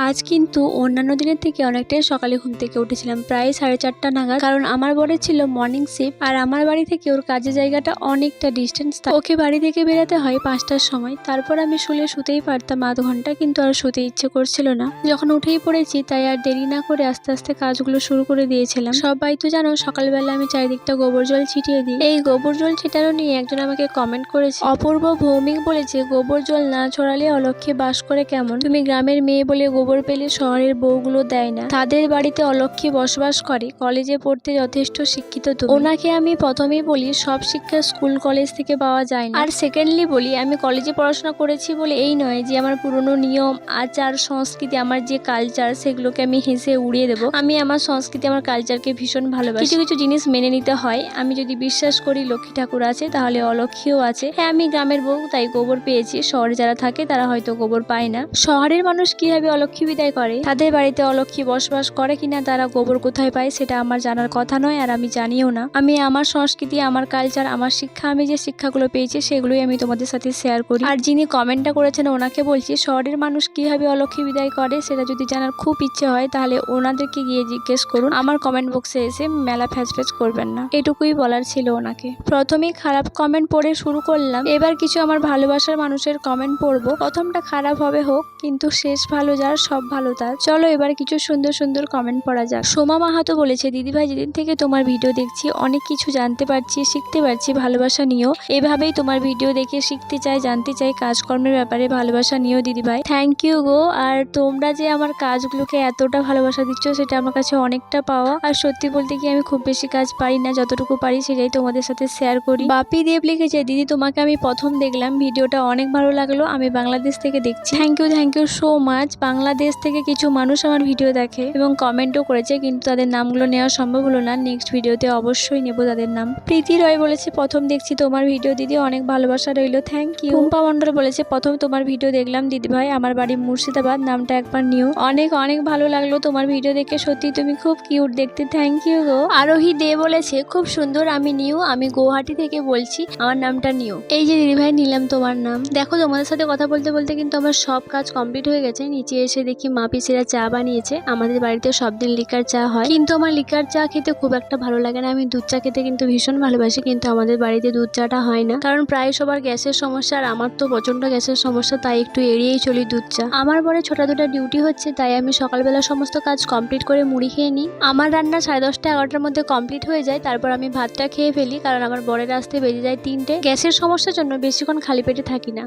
আজ কিন্তু অন্যান্য দিনের থেকে অনেকটাই সকালে ঘুম থেকে উঠেছিলাম, প্রায় 4:30 নাগাদ। কারণ আমার বরের ছিল মর্নিং শিফট, আর আমার বাড়ি থেকে ওর কাজের জায়গাটা অনেকটা ডিস্টেন্স। ওকে বাড়ি থেকে বেরোতে হয় 5টার সময়। তারপর আমি শুতেই পারতাম আধ ঘন্টা, কিন্তু আর শুতে ইচ্ছে করছিল না। যখন উঠেই পড়েছি তাই আর দেরি না করে আস্তে আস্তে কাজগুলো শুরু করে দিয়েছিলাম। সবাই তো জানো সকালবেলা আমি চারিদিকটা গোবর জল ছিটিয়ে দিই। এই গোবর জল ছিটানো নিয়ে একজন আমাকে কমেন্ট করেছে, অপূর্ব ভৌমিক বলেছে, গোবর জল না ছড়ালে অলক্ষ্যে বাস করে কেমন? তুমি গ্রামের মেয়ে বলে গোবর পেলে শহরের বউগুলো দেয় না, তাদের বাড়িতে অলক্ষ্মী বসবাস করে। কলেজে পড়তে যথেষ্ট শিক্ষিত তুমি। ওনাকে আমি প্রথমেই বলি সব শিক্ষা স্কুল কলেজ থেকে পাওয়া যায় না। আর সেকেন্ডলি বলি আমি কলেজে পড়াশোনা করেছি বলে এই নয় যে আমার পুরনো নিয়ম আচার সংস্কৃতি, আমার যে কালচার, সেগুলোকে আমি হেসে উড়িয়ে দেবো। আমি আমার সংস্কৃতি আমার কালচারকে ভীষণ ভালোবাসি। কিছু কিছু জিনিস মেনে নিতে হয়। আমি যদি বিশ্বাস করি লক্ষ্মী ঠাকুর আছে, তাহলে অলক্ষ্মীও আছে। হ্যাঁ, আমি গ্রামের বউ, তাই গোবর পেয়েছি। শহরে যারা থাকে তারা হয়তো গোবর পায় না। শহরের মানুষ কিভাবে অলক্ষ্মী বিদায় করে, তাদের বাড়িতে অলক্ষ্মী বসবাস করে কিনা, তারা গোবর কোথায় পায় সেটা আমার জানার কথা নয়, আর আমি জানিও না। আমি আমার সংস্কৃতি, আমার কালচার, আমার শিক্ষা, আমি যে শিক্ষাগুলো পেয়েছি সেগুলোই আমি তোমাদের সাথে শেয়ার করি। আর যিনি কমেন্টটা করেছেন ওনাকে বলছি, শহরের মানুষ কিভাবে অলক্ষ্মী বিদায় করে সেটা যদি জানার খুব ইচ্ছে হয় তাহলে ওনাদেরকে গিয়ে জিজ্ঞেস করুন। আমার কমেন্ট বক্সে এসে মেলা ফ্যাচ করবেন না, এটুকুই বলার ছিল ওনাকে। প্রথমেই খারাপ কমেন্ট পড়ে শুরু করলাম, এবার কিছু আমার ভালোবাসার মানুষের কমেন্ট পড়বো। প্রথমটা খারাপ হবে হোক, কিন্তু শেষ ভালো যার সব ভালো তার। চলো এবার কিছু সুন্দর সুন্দর কমেন্ট পড়া যাক। সোমা মাহাতো বলেছে, দিদিভাই যেদিন থেকে তোমার ভিডিও দেখছি অনেক কিছু জানতে পারছি, শিখতে পারছি। ভালোবাসা নিও, এভাবেই তোমার ভিডিও দেখে শিখতে চাই, জানতে চাই, কাজকর্মের ব্যাপারে ভালোবাসা নিও দিদিভাই। থ্যাংক ইউ গো। আর তোমরা যে আমার কাজগুলোকে এতটা ভালোবাসা দিচ্ছ সেটা আমার কাছে অনেকটা পাওয়া। আর সত্যি বলতে কি আমি খুব বেশি কাজ পারি না, যতটুকু পারি সেটাই তোমাদের সাথে শেয়ার করি। বাপি দেব লিখেছে, দিদি তোমাকে আমি প্রথম দেখলাম, ভিডিওটা অনেক ভালো লাগলো, আমি বাংলাদেশ থেকে দেখছি। Thank you so much. Bangladesh থেকে কিছু মানুষ আমার ভিডিও দেখে এবং কমেন্টও করেছে, কিন্তু তাদের নামগুলো নেওয়া সম্ভব হলো না। নেক্সট ভিডিওতে অবশ্যই নেব তাদের নাম। প্রীতি রয় বলেছে, প্রথম দেখছি তোমার ভিডিও দিদি, অনেক ভালোবাসা রইলো। Thank you. টুম্পা মন্ডল বলেছে, প্রথম তোমার ভিডিও দেখলাম দিদি ভাই, আমার বাড়ি মুর্শিদাবাদ, নামটা একবার নিও। অনেক অনেক ভালো লাগলো তোমার ভিডিও দেখে, সত্যি তুমি খুব কিউট দেখতে। থ্যাংক ইউ গো। আরোহী দে বলেছে, খুব সুন্দর, আমি নিউ, আমি গুয়াহাটি থেকে বলছি, আমার নামটা নিউ। এই যে দিদি ভাই নিলাম তোমার নাম। দেখো তোমাদের সাথে কথা বলতে বলতে কিন্তু আমার সব কাজ কমপ্লিট হয়ে গেছে। নিচে এসে দেখি মা পিসিরা চা বানিয়েছে। আমাদের বাড়িতে সব দিন লিকার চা হয়, কিন্তু আমার লিকার চা খেতে খুব একটা ভালো লাগে না। আমি দুধ চা খেতে কিন্তু ভীষণ ভালোবাসি, কিন্তু আমাদের বাড়িতে দুধ চাটা হয় না, কারণ প্রায় সবার গ্যাসের সমস্যা, আর আমার তো প্রচন্ড গ্যাসের সমস্যা, তাই একটু এড়িয়েই চলি দুধ চা। আমার পরে ছোটা দুটা ডিউটি হচ্ছে, তাই আমি সকালবেলা সমস্ত কাজ কমপ্লিট করে মুড়ি খেয়ে নিই। আমার রান্না 10:30 11টার মধ্যে কমপ্লিট হয়ে যায়। তারপর আমি ভাতটা খেয়ে ফেলি, কারণ আমার বরের আসতে বেজে যায় 3টে। গ্যাসের সমস্যার জন্য বেশিক্ষণ খালি পেটে থাকি না।